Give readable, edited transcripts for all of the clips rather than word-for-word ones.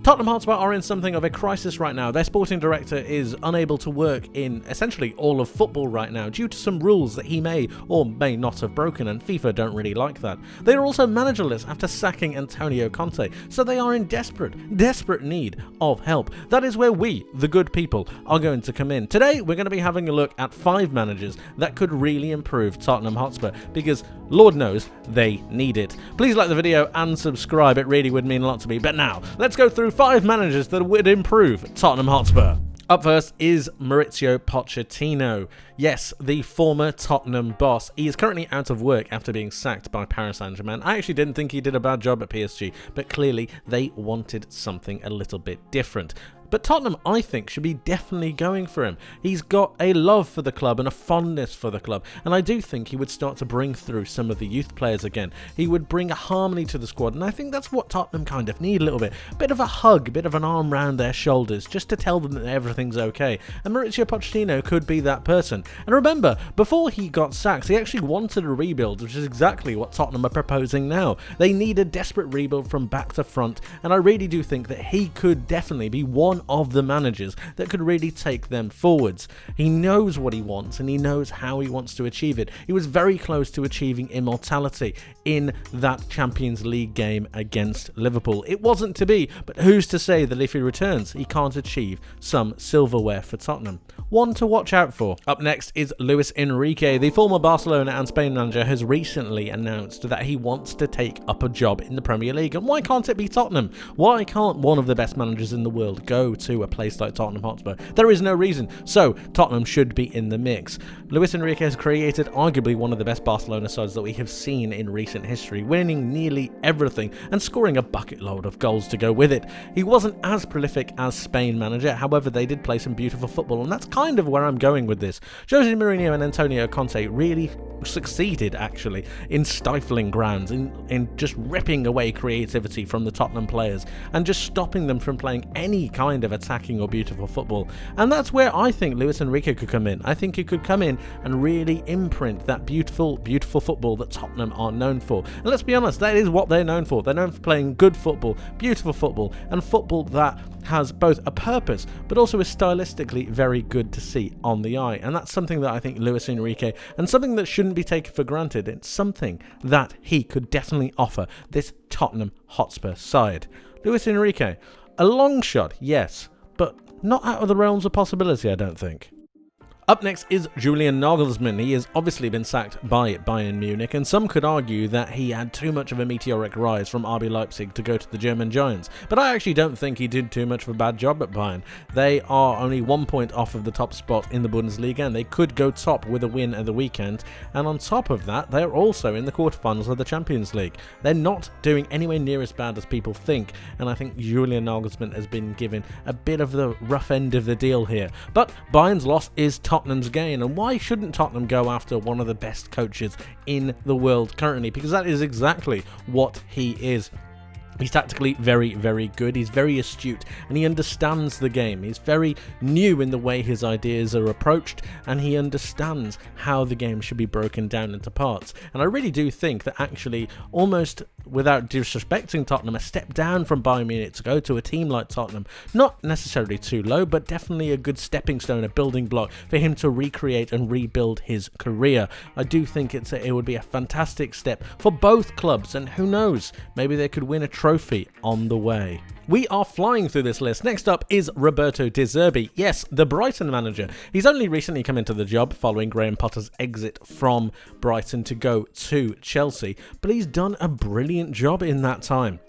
Tottenham Hotspur are in something of a crisis right now. Their sporting director is unable to work in essentially all of football right now due to some rules that he may or may not have broken, and FIFA don't really like that. They are also managerless after sacking Antonio Conte, so they are in desperate need of help. That is where we, the good people, are going to come in. Today, we're going to be having a look at 5 managers that could really improve Tottenham Hotspur, because Lord knows they need it. Please like the video and subscribe, it really would mean a lot to me. But now, let's go through 5 managers that would improve Tottenham Hotspur. Up first is Mauricio Pochettino. Yes, the former Tottenham boss. He is currently out of work after being sacked by Paris Saint-Germain. I actually didn't think he did a bad job at PSG, but clearly they wanted something a little bit different. But Tottenham, I think, should be definitely going for him. He's got a love for the club and a fondness for the club, and I do think he would start to bring through some of the youth players again. He would bring a harmony to the squad, and I think that's what Tottenham kind of need a little bit. A bit of a hug, a bit of an arm round their shoulders, just to tell them that everything's okay. And Mauricio Pochettino could be that person. And remember, before he got sacked, he actually wanted a rebuild, which is exactly what Tottenham are proposing now. They need a desperate rebuild from back to front, and I really do think that he could definitely be one of the managers that could really take them forwards. He knows what he wants and he knows how he wants to achieve it. He was very close to achieving immortality in that Champions League game against Liverpool. It wasn't to be, but who's to say that if he returns, he can't achieve some silverware for Tottenham? One to watch out for. Up next is Luis Enrique. The former Barcelona and Spain manager has recently announced that he wants to take up a job in the Premier League. And why can't it be Tottenham? Why can't one of the best managers in the world go to a place like Tottenham Hotspur? There is no reason. So Tottenham should be in the mix. Luis Enrique has created arguably one of the best Barcelona sides that we have seen in recent history, winning nearly everything and scoring a bucket load of goals to go with it. He wasn't as prolific as Spain manager, however they did play some beautiful football, and that's kind of where I'm going with this. Jose Mourinho and Antonio Conte really succeeded actually in stifling grounds, in just ripping away creativity from the Tottenham players and just stopping them from playing any kind of attacking or beautiful football. And that's where I think Luis Enrique could come in. I think he could come in and really imprint that beautiful football that Tottenham are known for. And let's be honest, that is what they're known for. They're known for playing good football, beautiful football, and football that has both a purpose but also is stylistically very good to see on the eye. And that's something that I think Luis Enrique, and something that shouldn't be taken for granted, it's something that he could definitely offer this Tottenham Hotspur side. Luis Enrique, a long shot, yes, but not out of the realms of possibility, I don't think. Up next is Julian Nagelsmann. He has obviously been sacked by Bayern Munich, and some could argue that he had too much of a meteoric rise from RB Leipzig to go to the German Giants. But I actually don't think he did too much of a bad job at Bayern. They are only 1 point off of the top spot in the Bundesliga, and they could go top with a win at the weekend. And on top of that, they're also in the quarterfinals of the Champions League. They're not doing anywhere near as bad as people think, and I think Julian Nagelsmann has been given a bit of the rough end of the deal here. But Bayern's loss is Tottenham's gain, and why shouldn't Tottenham go after one of the best coaches in the world currently? Because that is exactly what he is. He's tactically very, very good. He's very astute and he understands the game. He's very new in the way his ideas are approached, and he understands how the game should be broken down into parts. And I really do think that actually, almost without disrespecting Tottenham, a step down from Bayern Munich to go to a team like Tottenham, not necessarily too low, but definitely a good stepping stone, a building block for him to recreate and rebuild his career. I do think it would be a fantastic step for both clubs, and who knows, maybe they could win a trophy on the way. We are flying through this list. Next up is Roberto De Zerbi. Yes, the Brighton manager. He's only recently come into the job following Graham Potter's exit from Brighton to go to Chelsea, but he's done a brilliant job in that time.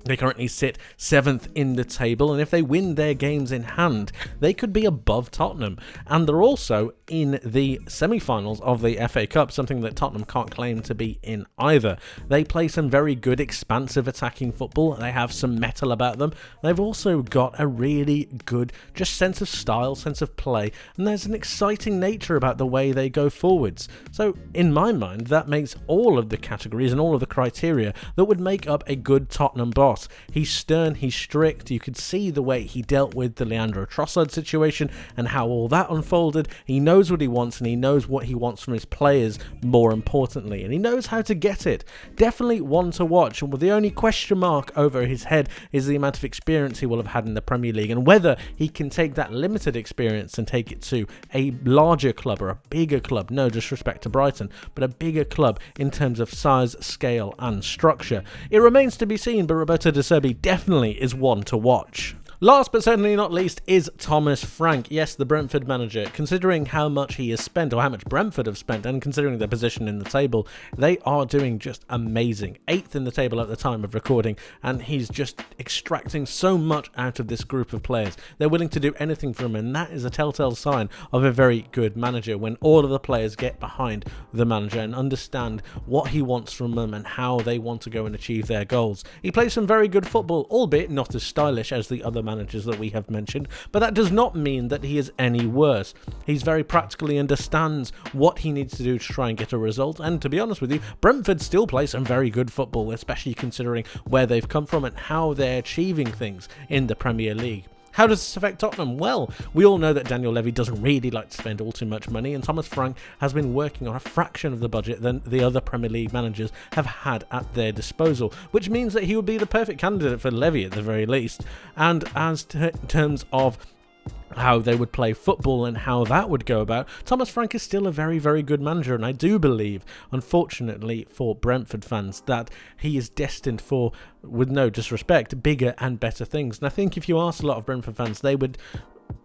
They currently sit 7th in the table, and if they win their games in hand, they could be above Tottenham. And they're also in the semi-finals of the FA Cup, something that Tottenham can't claim to be in either. They play some very good, expansive attacking football. They have some metal about them. They've also got a really good just sense of style, sense of play, and there's an exciting nature about the way they go forwards. So, in my mind, that makes all of the categories and all of the criteria that would make up a good Tottenham boss. boss. He's stern, he's strict. You could see the way he dealt with the Leandro Trossard situation and how all that unfolded. He knows what he wants, and he knows what he wants from his players, more importantly, and he knows how to get it. Definitely one to watch, and the only question mark over his head is the amount of experience he will have had in the Premier League, and whether he can take that limited experience and take it to a larger club or a bigger club. No disrespect to Brighton, but a bigger club in terms of size, scale and structure. It remains to be seen, but Roberto De Zerbi definitely is one to watch. Last but certainly not least is Thomas Frank. Yes, the Brentford manager. Considering how much he has spent, or how much Brentford have spent, and considering their position in the table, they are doing just amazing. 8th in the table at the time of recording, and he's just extracting so much out of this group of players. They're willing to do anything for him, and that is a telltale sign of a very good manager, when all of the players get behind the manager and understand what he wants from them and how they want to go and achieve their goals. He plays some very good football, albeit not as stylish as the other managers that we have mentioned, but that does not mean that he is any worse. He's very practical, he understands what he needs to do to try and get a result, and to be honest with you, Brentford still play some very good football, especially considering where they've come from and how they're achieving things in the Premier League. How does this affect Tottenham? Well, we all know that Daniel Levy doesn't really like to spend all too much money, and Thomas Frank has been working on a fraction of the budget than the other Premier League managers have had at their disposal, which means that he would be the perfect candidate for Levy at the very least. And as in terms of how they would play football and how that would go about, Thomas Frank is still a very, very good manager, and I do believe, unfortunately for Brentford fans, that he is destined for, with no disrespect, bigger and better things. And I think if you ask a lot of Brentford fans, they would,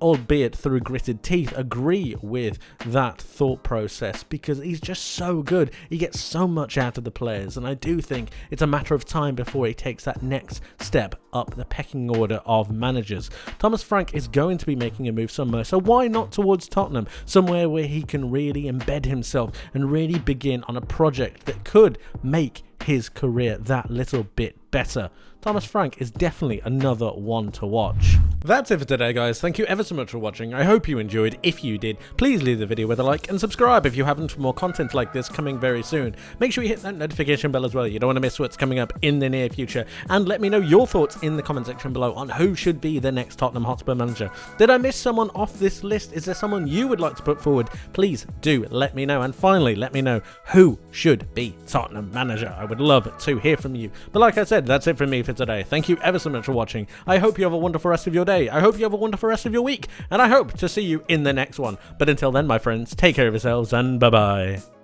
albeit through gritted teeth, agree with that thought process, because he's just so good. He gets so much out of the players, and I do think it's a matter of time before he takes that next step up the pecking order of managers. Thomas Frank is going to be making a move somewhere, so why not towards Tottenham, somewhere where he can really embed himself and really begin on a project that could make his career that little bit better. Thomas Frank is definitely another one to watch. That's it for today, guys. Thank you ever so much for watching. I hope you enjoyed. If you did, please leave the video with a like and subscribe if you haven't, for more content like this coming very soon. Make sure you hit that notification bell as well. You don't want to miss what's coming up in the near future. And let me know your thoughts in the comment section below on who should be the next Tottenham Hotspur manager. Did I miss someone off this list? Is there someone you would like to put forward? Please do let me know. And finally, let me know who should be Tottenham manager. I would love to hear from you. But like I said, that's it from me for today. Thank you ever so much for watching. I hope you have a wonderful rest of your day. I hope you have a wonderful rest of your week. And I hope to see you in the next one. But until then, my friends, take care of yourselves and bye-bye.